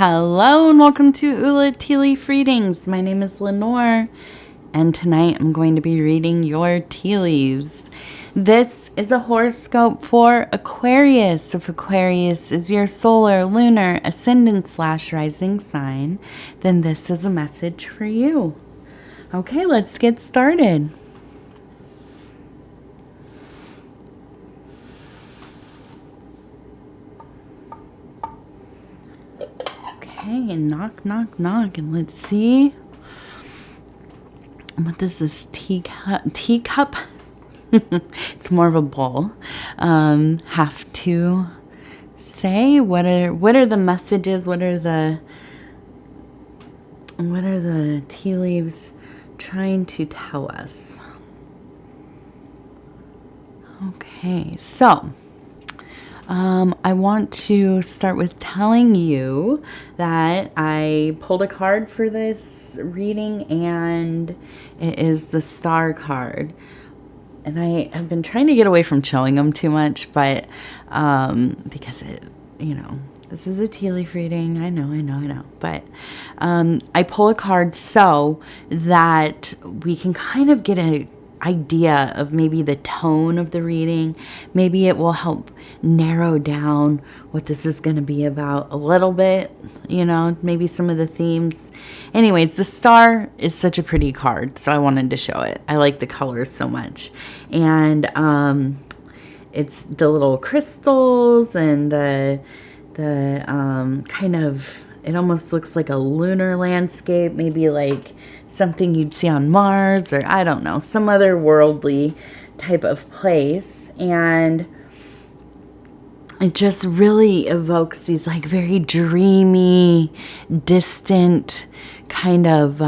Hello and welcome to Ula Tea Leaf Readings. My name is Lenor and tonight I'm going to be reading your tea leaves. This is a horoscope for Aquarius. If Aquarius is your solar, lunar, ascendant/rising sign, then this is a message for you. Okay, let's get started. Okay, and knock, and let's see. What does this teacup? It's more of a bowl. Have to say? What are the messages? What are the tea leaves trying to tell us? Okay, so I want to start with telling you that I pulled a card for this reading, and it is the Star card. And I have been trying to get away from showing them too much, but because this is a tea leaf reading. I know. But I pull a card so that we can kind of get an idea of maybe the tone of the reading. Maybe it will help narrow down what this is going to be about a little bit, maybe some of the themes. Anyways, the Star is such a pretty card, so I wanted to show it. I like the colors so much. And it's the little crystals and the kind of, it almost looks like a lunar landscape, maybe like something you'd see on Mars, or I don't know, some other worldly type of place. And it just really evokes these like very dreamy, distant kind of,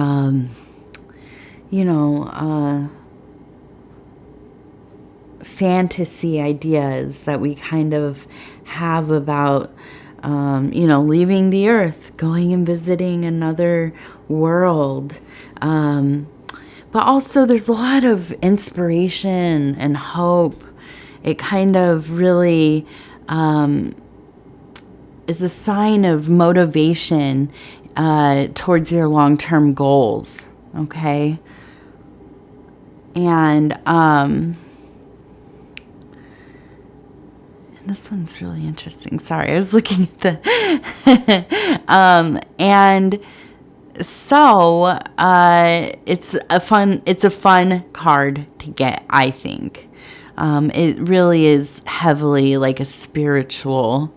fantasy ideas that we kind of have about, leaving the earth, going and visiting another world. But also there's a lot of inspiration and hope. It kind of really is a sign of motivation towards your long-term goals. Okay. And this one's really interesting. Sorry, I was looking at the and so it's a fun card to get, I think. It really is heavily like a spiritual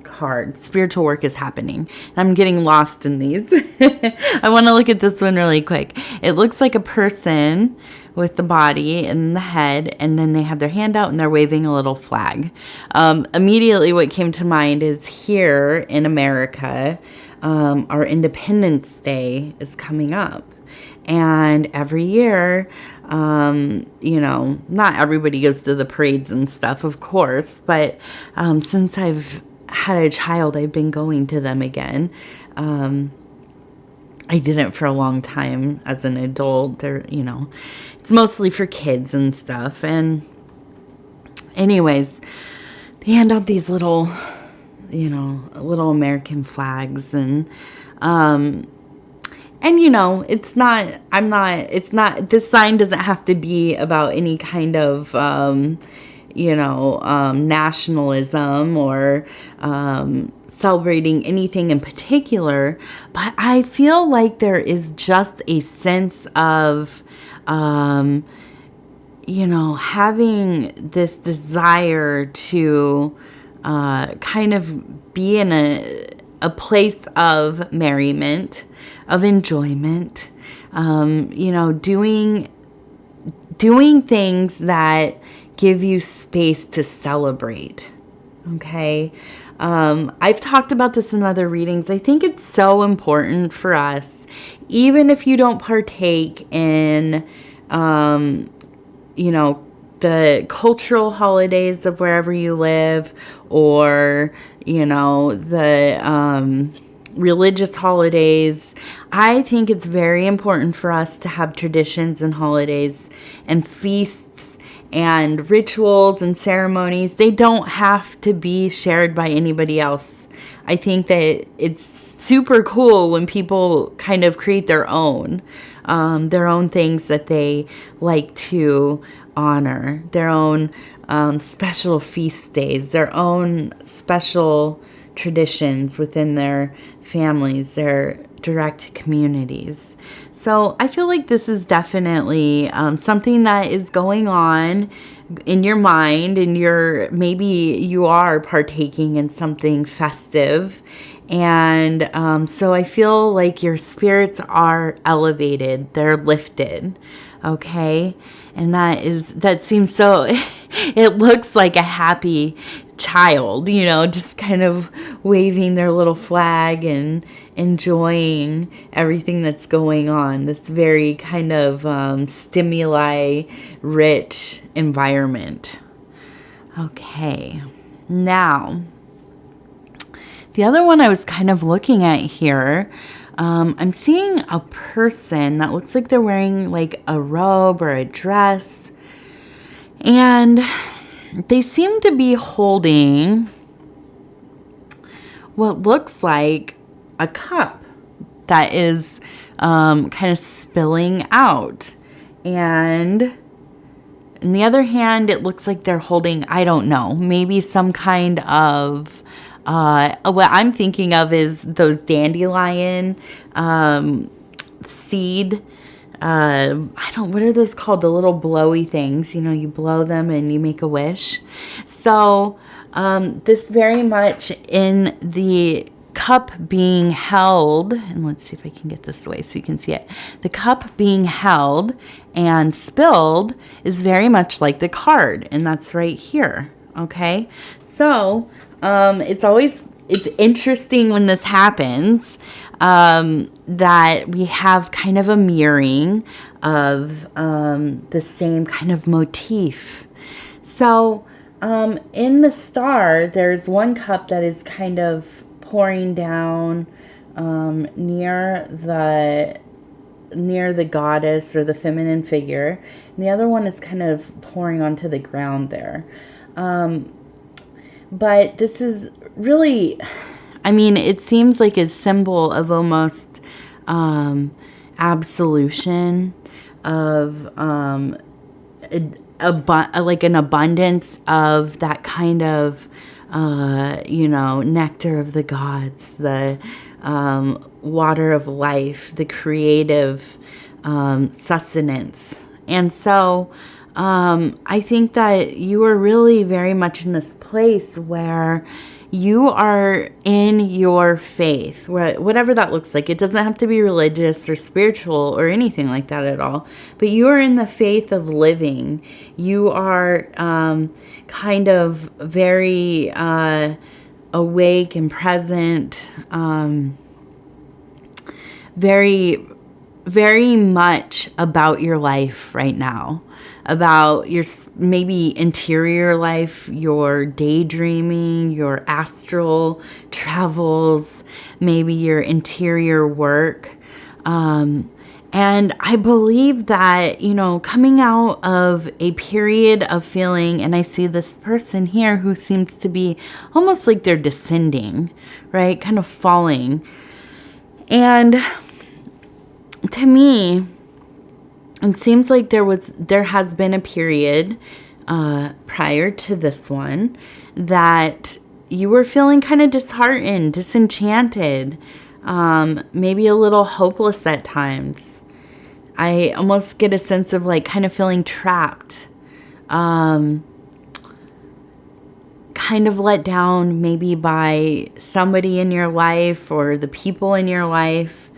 card. Spiritual work is happening. I'm getting lost in these. I want to look at this one really quick. It looks like a person with the body and the head, and then they have their hand out and they're waving a little flag. Immediately what came to mind is here in America, our Independence Day is coming up. And every year, not everybody goes to the parades and stuff, of course, but since I've had a child, I've been going to them again. I didn't for a long time as an adult. It's mostly for kids and stuff. And anyways, they hand out these little American flags, and this sign doesn't have to be about any kind of, nationalism or celebrating anything in particular, but I feel like there is just a sense of, having this desire to kind of be in a place of merriment, of enjoyment, doing things that give you space to celebrate. Okay. I've talked about this in other readings. I think it's so important for us, even if you don't partake in, the cultural holidays of wherever you live, or, the religious holidays. I think it's very important for us to have traditions and holidays and feasts and rituals and ceremonies, they don't have to be shared by anybody else. I think that it's super cool when people kind of create their own things that they like to honor, their own special feast days, their own special traditions within their families, their direct communities. So I feel like this is definitely something that is going on in your mind, and maybe you are partaking in something festive. And so I feel like your spirits are elevated, they're lifted. Okay. And that seems so, it looks like a happy child, just kind of waving their little flag and enjoying everything that's going on. This very kind of stimuli rich environment. Okay. Now, the other one I was kind of looking at here, I'm seeing a person that looks like they're wearing like a robe or a dress, and they seem to be holding what looks like a cup that is kind of spilling out. And on the other hand, it looks like they're holding, I don't know, maybe some kind of what I'm thinking of is those dandelion seed. What are those called? The little blowy things. You blow them and you make a wish. So this very much in the cup being held, and let's see if I can get this away so you can see it. The cup being held and spilled is very much like the card, and that's right here. Okay, so it's interesting when this happens, that we have kind of a mirroring of the same kind of motif. So in the star, there's one cup that is kind of pouring down near the goddess or the feminine figure, and the other one is kind of pouring onto the ground there. But this is really, it seems like a symbol of almost absolution, of like an abundance of that kind of, nectar of the gods, the water of life, the creative sustenance. And so I think that you are really very much in this place where you are in your faith, whatever that looks like. It doesn't have to be religious or spiritual or anything like that at all, but you are in the faith of living. You are kind of very awake and present, very, very much about your life right now, about your maybe interior life, your daydreaming, your astral travels, maybe your interior work. And I believe that, coming out of a period of feeling, and I see this person here who seems to be almost like they're descending, right? Kind of falling. And to me, it seems like there has been a period prior to this one that you were feeling kind of disheartened, disenchanted, maybe a little hopeless at times. I almost get a sense of like kind of feeling trapped, kind of let down maybe by somebody in your life or the people in your life,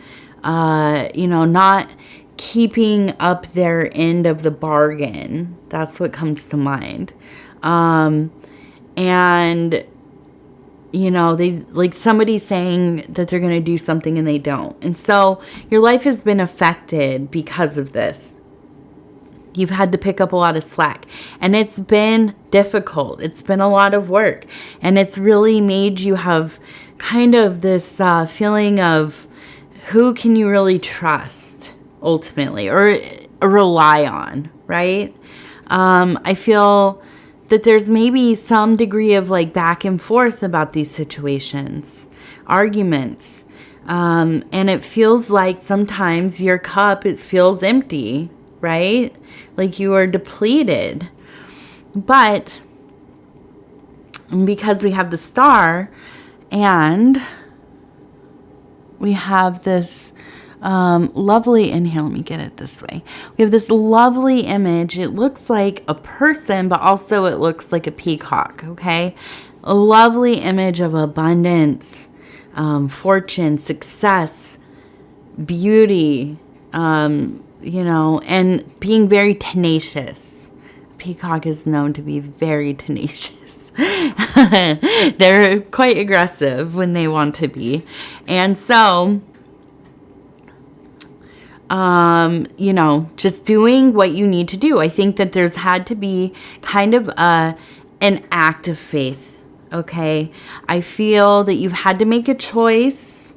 not keeping up their end of the bargain. That's what comes to mind. And they like somebody saying that they're going to do something and they don't. And so your life has been affected because of this. You've had to pick up a lot of slack, and it's been difficult. It's been a lot of work, and it's really made you have kind of this feeling of who can you really trust ultimately, or rely on, right? I feel that there's maybe some degree of like back and forth about these situations, arguments. And it feels like sometimes your cup, it feels empty, right? Like you are depleted. But because we have the star and we have this lovely, and here, let me get it this way. We have this lovely image. It looks like a person, but also it looks like a peacock, okay? A lovely image of abundance, fortune, success, beauty, you know, and being very tenacious. Peacock is known to be very tenacious. They're quite aggressive when they want to be. And so, you know, just doing what you need to do. I think that there's had to be kind of an act of faith, okay? I feel that you've had to make a choice,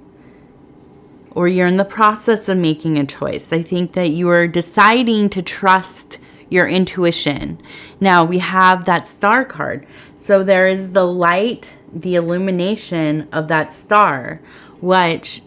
or you're in the process of making a choice. I think that you are deciding to trust your intuition. Now, we have that star card. So there is the light, the illumination of that star, which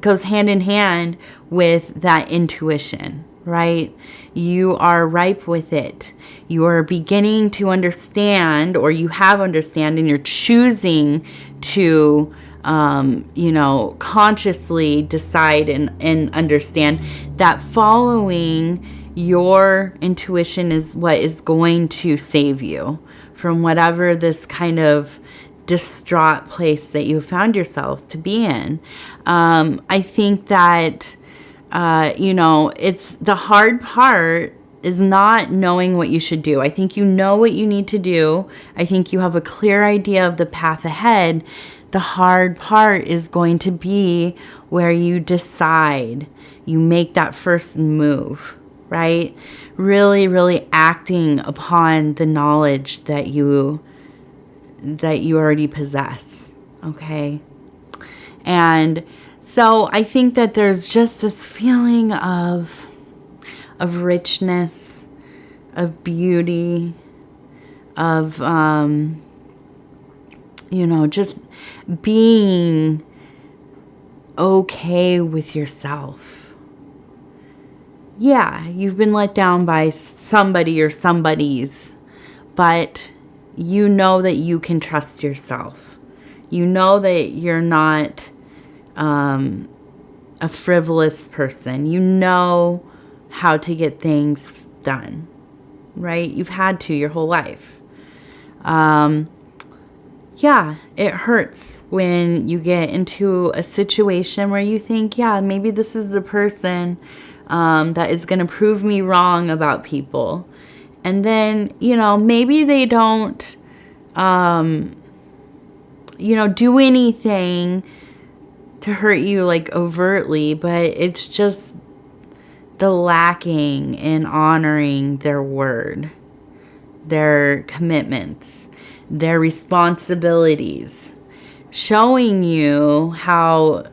goes hand in hand with that intuition, right? You are ripe with it. You are beginning to understand, or you have understand, and you're choosing to, you know, consciously decide and understand that following your intuition is what is going to save you from whatever this kind of distraught place that you found yourself to be in. I think that, you know, it's the hard part is not knowing what you should do. I think you know what you need to do. I think you have a clear idea of the path ahead. The hard part is going to be where you decide, you make that first move, right? Really, really acting upon the knowledge that you already possess, okay? And so I think that there's just this feeling of richness, of beauty, of, you know, just being okay with yourself. Yeah, you've been let down by somebody or somebody's, but you know that you can trust yourself. You know that you're not a frivolous person. You know how to get things done, right? You've had to your whole life. Yeah, it hurts when you get into a situation where you think, yeah, maybe this is the person that is going to prove me wrong about people. And then, you know, maybe they don't, you know, do anything to hurt you like overtly, but it's just the lacking in honoring their word, their commitments, their responsibilities, showing you how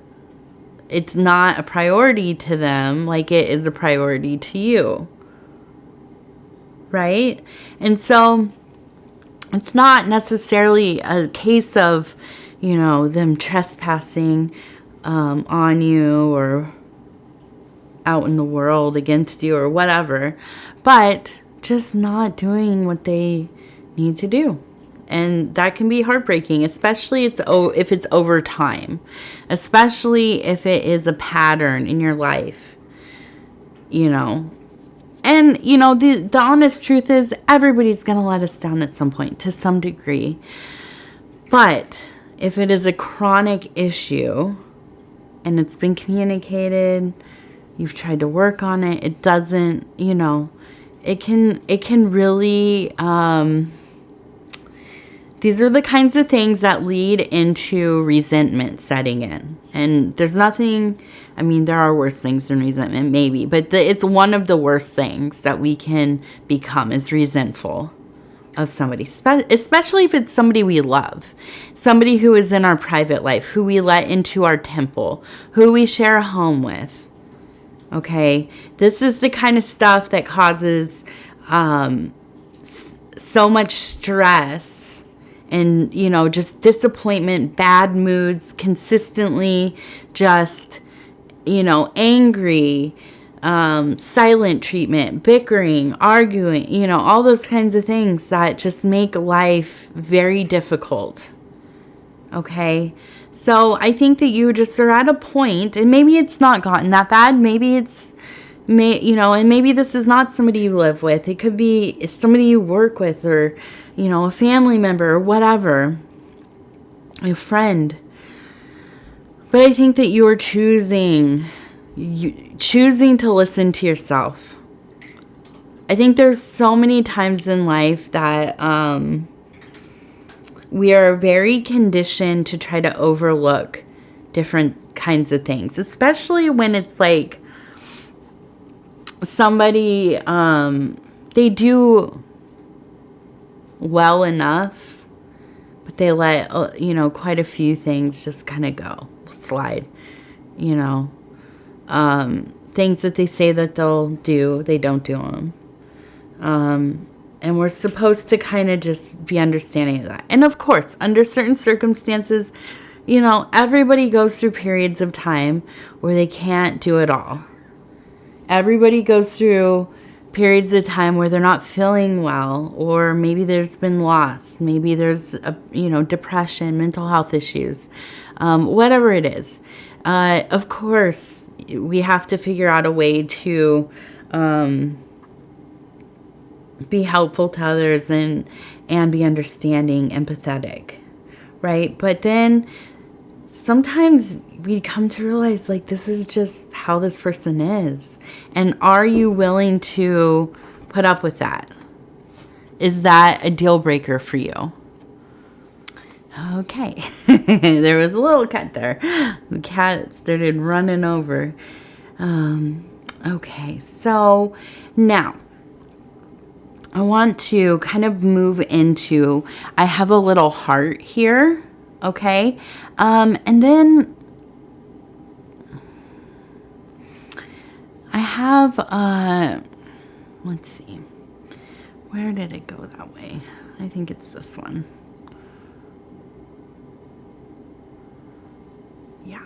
it's not a priority to them like it is a priority to you, right? And so it's not necessarily a case of, you know, them trespassing on you or out in the world against you or whatever, but just not doing what they need to do. And that can be heartbreaking, especially if it's over time, especially if it is a pattern in your life, you know. And, you know, the honest truth is everybody's going to let us down at some point to some degree. But if it is a chronic issue and it's been communicated, you've tried to work on it, it doesn't, you know, it can really, these are the kinds of things that lead into resentment setting in. And there's nothing, I mean, there are worse things than resentment, maybe. But it's one of the worst things that we can become is resentful of somebody. Especially if it's somebody we love. Somebody who is in our private life, who we let into our temple, who we share a home with. Okay? This is the kind of stuff that causes so much stress and, you know, just disappointment, bad moods, consistently just, you know, angry, silent treatment, bickering, arguing, you know, all those kinds of things that just make life very difficult. Okay. So I think that you just are at a point, and maybe it's not gotten that bad. Maybe it's, you know, and maybe this is not somebody you live with. It could be somebody you work with, or, you know, a family member or whatever, a friend. But I think that you are choosing to listen to yourself. I think there's so many times in life that we are very conditioned to try to overlook different kinds of things, especially when it's like somebody, they do well enough, but they let, you know, quite a few things just kind of slide, you know, things that they say that they'll do, they don't do them. And we're supposed to kind of just be understanding of that. And of course, under certain circumstances, you know, everybody goes through periods of time where they can't do it all. Everybody goes through periods of time where they're not feeling well, or maybe there's been loss. Maybe there's, you know, depression, mental health issues, whatever it is. Of course, we have to figure out a way to be helpful to others and be understanding, empathetic, right? But then sometimes we come to realize, like, this is just how this person is. And are you willing to put up with that? Is that a deal breaker for you? Okay. There was a little cut there. The cat started running over. Okay, so now I want to kind of move into, I have a little heart here, okay? And then I have, let's see, where did it go that way? I think it's this one. Yeah.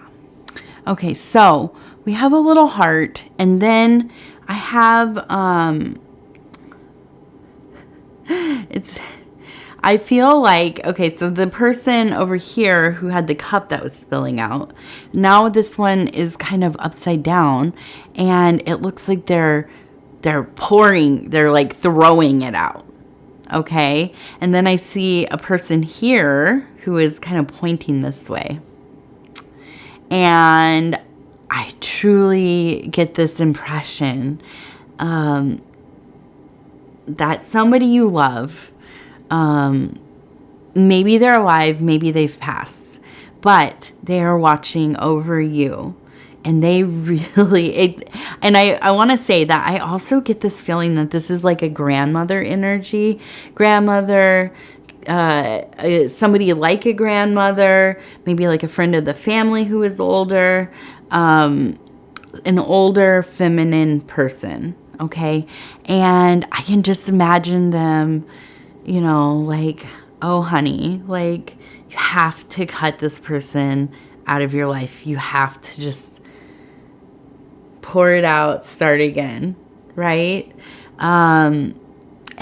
Okay, so we have a little heart, and then I have, I feel like, okay, so the person over here who had the cup that was spilling out, now this one is kind of upside down, and it looks like they're like throwing it out. Okay. And then I see a person here who is kind of pointing this way. And I truly get this impression that somebody you love, maybe they're alive, maybe they've passed, but they are watching over you. And they really, and I want to say that I also get this feeling that this is like a grandmother energy. Grandmother, somebody like a grandmother, maybe like a friend of the family who is older, an older feminine person, okay? And I can just imagine them, you know, like, oh, honey, like, you have to cut this person out of your life. You have to just pour it out, start again, right? And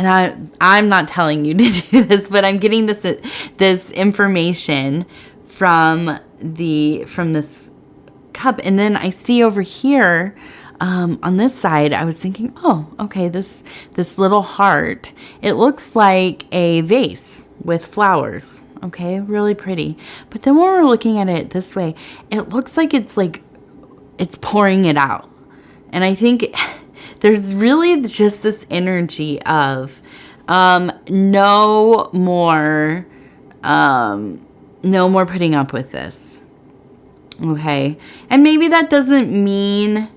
I'm not telling you to do this, but I'm getting this information from this cup. And then I see over here on this side, I was thinking, oh, okay, this little heart, it looks like a vase with flowers. Okay, really pretty. But then when we're looking at it this way, it looks like it's pouring it out. And I think there's really just this energy of no more putting up with this. Okay. And maybe that doesn't mean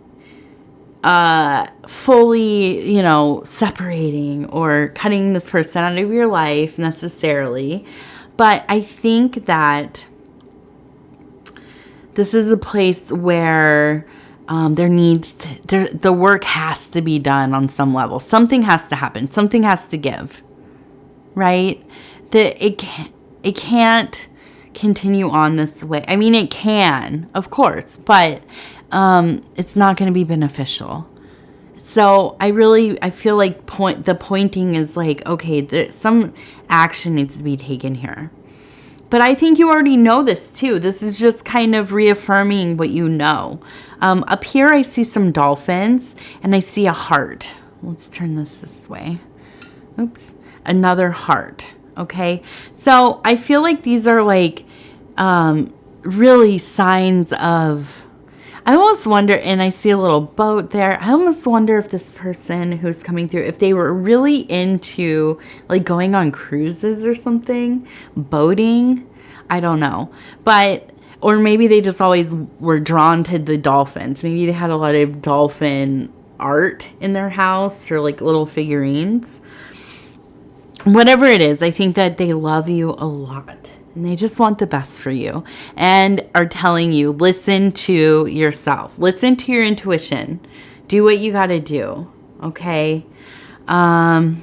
fully, you know, separating or cutting this person out of your life necessarily. But I think that this is a place where The work has to be done on some level. Something has to happen. Something has to give, right? It can't continue on this way. I mean, it can, of course, but it's not going to be beneficial. So I feel like the pointing is like, okay, some action needs to be taken here. But I think you already know this too. This is just kind of reaffirming what you know. Up here, I see some dolphins and I see a heart. Let's turn this way. Oops. Another heart. Okay. So I feel like these are like really signs of, I almost wonder, and I see a little boat there. I almost wonder if this person who's coming through, if they were really into like going on cruises or something, boating. I don't know. Or maybe they just always were drawn to the dolphins. Maybe they had a lot of dolphin art in their house or like little figurines. Whatever it is, I think that they love you a lot. And they just want the best for you and are telling you, listen to yourself. Listen to your intuition. Do what you got to do. Okay. And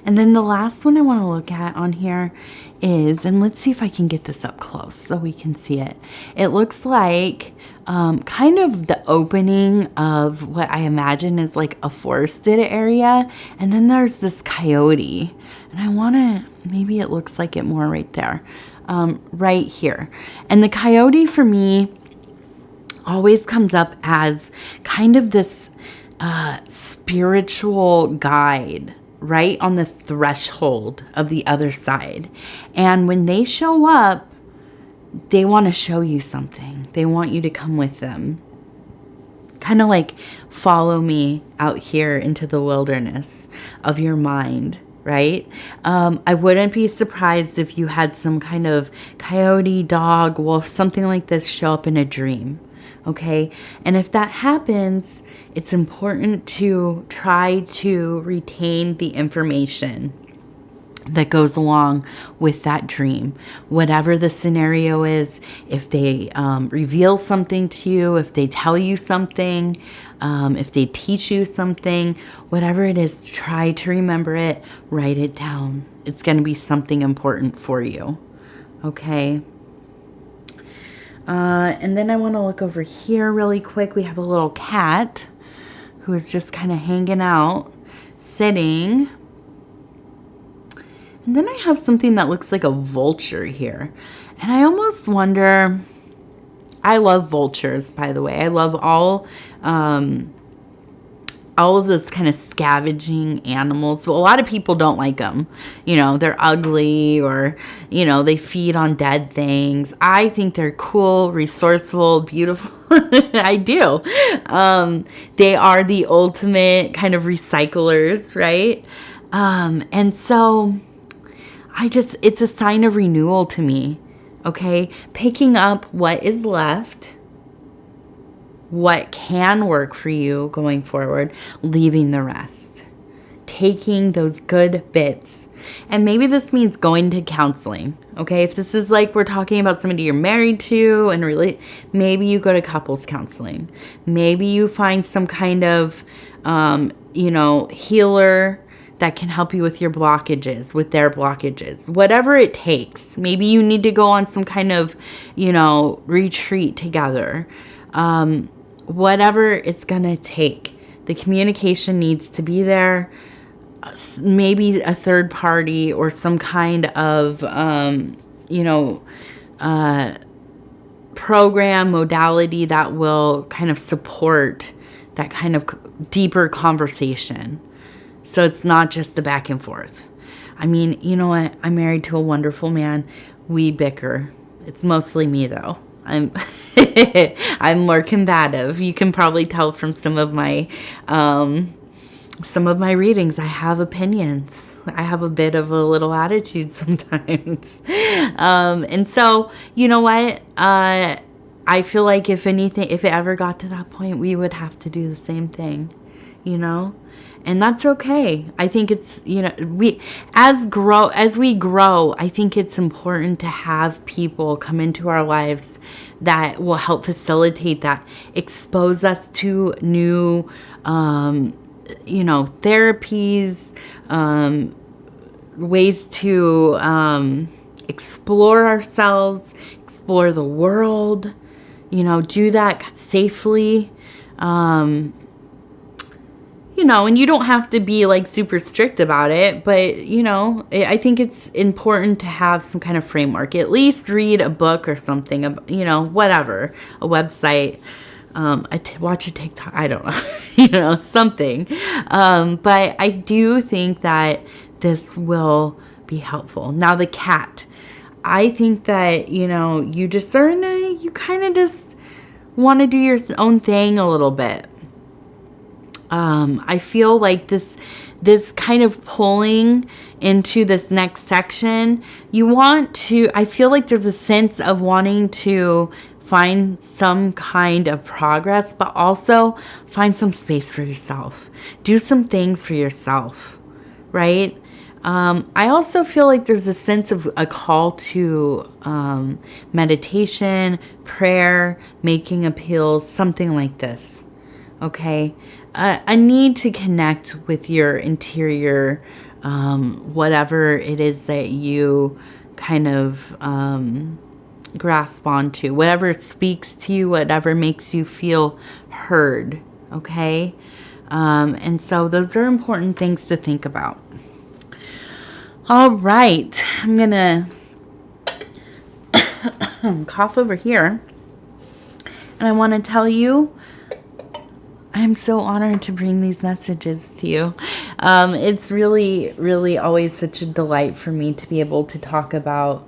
then the last one I want to look at on here is, and let's see if I can get this up close so we can see it. It looks like kind of the opening of what I imagine is like a forested area. And then there's this coyote. And I want to, maybe it looks like it more right there, right here. And the coyote for me always comes up as kind of this spiritual guide, right on the threshold of the other side. And when they show up, they want to show you something. They want you to come with them. Kind of like follow me out here into the wilderness of your mind, right? I wouldn't be surprised if you had some kind of coyote, dog, wolf, something like this show up in a dream, okay? And if that happens, it's important to try to retain the information that goes along with that dream. Whatever the scenario is, if they reveal something to you, if they tell you something, if they teach you something, whatever it is, try to remember it, write it down. It's going to be something important for you. Okay. And then I want to look over here really quick. We have a little cat who is just kind of hanging out, sitting. And then I have something that looks like a vulture here. And I almost wonder, I love vultures, by the way. I love all of those kind of scavenging animals. Well, a lot of people don't like them. You know, they're ugly or, you know, they feed on dead things. I think they're cool, resourceful, beautiful. I do. They are the ultimate kind of recyclers, right? And so it's a sign of renewal to me. Okay. Picking up what is left, what can work for you going forward, leaving the rest, taking those good bits. And maybe this means going to counseling. Okay. If this is like, we're talking about somebody you're married to and really, maybe you go to couples counseling. Maybe you find some kind of, healer that can help you with your blockages, with their blockages, whatever it takes. Maybe you need to go on some kind of, retreat together. Whatever it's going to take. The communication needs to be there. Maybe a third party or some kind of, program, modality that will kind of support that kind of deeper conversation. So it's not just the back and forth. I mean, you know what? I'm married to a wonderful man. We bicker. It's mostly me though. I'm more combative. You can probably tell from some of my readings. I have opinions. I have a bit of a little attitude sometimes. And so, you know what? I feel like if it ever got to that point, we would have to do the same thing. you know, and that's okay. I think it's, you know, as we grow, I think it's important to have people come into our lives that will help facilitate that, expose us to new, you know, therapies, ways to explore ourselves, explore the world, you know, do that safely. You know, and you don't have to be like super strict about it, but you know, I think it's important to have some kind of framework. At least read a book or something, you know, whatever, a website, watch a TikTok, I don't know, you know, something. But I do think that this will be helpful. Now the cat, I think that, you know, you kind of just want to do your own thing a little bit. I feel like this kind of pulling into this next section, I feel like there's a sense of wanting to find some kind of progress, but also find some space for yourself. Do some things for yourself, right? I also feel like there's a sense of a call to meditation, prayer, making appeals, something like this. Okay? A need to connect with your interior, whatever it is that you kind of grasp onto, whatever speaks to you, whatever makes you feel heard, okay? And so those are important things to think about. All right, I'm gonna cough over here, and I want to tell you, I'm so honored to bring these messages to you. It's really, really always such a delight for me to be able to talk about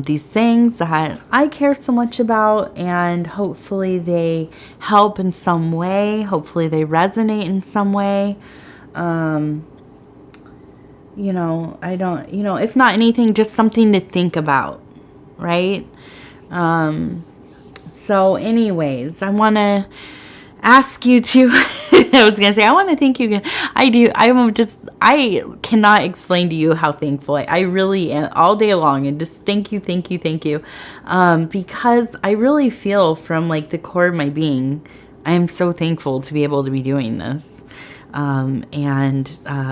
these things that I care so much about, and hopefully they help in some way. Hopefully they resonate in some way. You know, if not anything, just something to think about, right? So anyways, I want to ask you to, I was going to say, I want to thank you again. I cannot explain to you how thankful I really am all day long, and just thank you. Because I really feel from like the core of my being, I am so thankful to be able to be doing this. And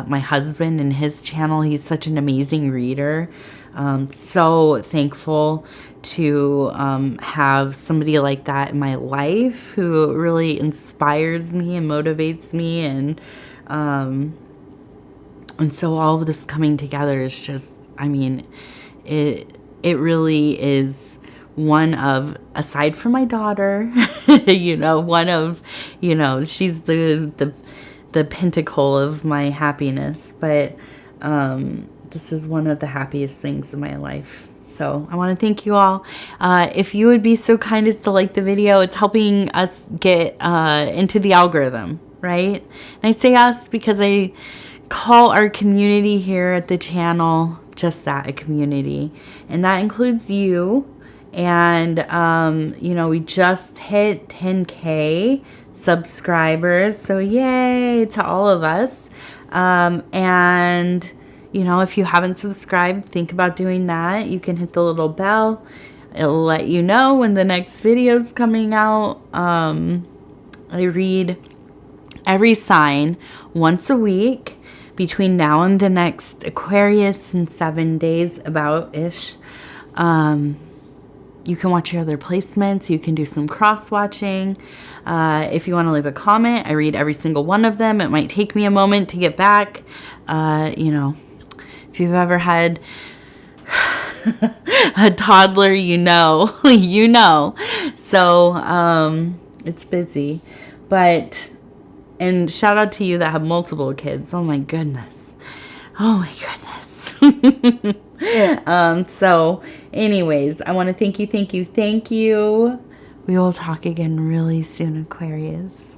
my husband and his channel, he's such an amazing reader. So thankful to have somebody like that in my life who really inspires me and motivates me, and so all of this coming together is just, I mean, it really is one of, aside from my daughter, you know, one of, you know, she's the pinnacle of my happiness, but this is one of the happiest things in my life. So I want to thank you all. If you would be so kind as to like the video, it's helping us get into the algorithm, right? And I say us because I call our community here at the channel just that, a community. And that includes you. And, you know, we just hit 10K subscribers. So yay to all of us. And you know, if you haven't subscribed, think about doing that. You can hit the little bell. It'll let you know when the next video is coming out. I read every sign once a week between now and the next Aquarius in 7 days about-ish. You can watch your other placements. You can do some cross-watching. If you want to leave a comment, I read every single one of them. It might take me a moment to get back. You know, if you've ever had a toddler, you know, you know. So it's busy. But, and shout out to you that have multiple kids. Oh my goodness. Oh my goodness. So anyways, I want to thank you. We will talk again really soon, Aquarius.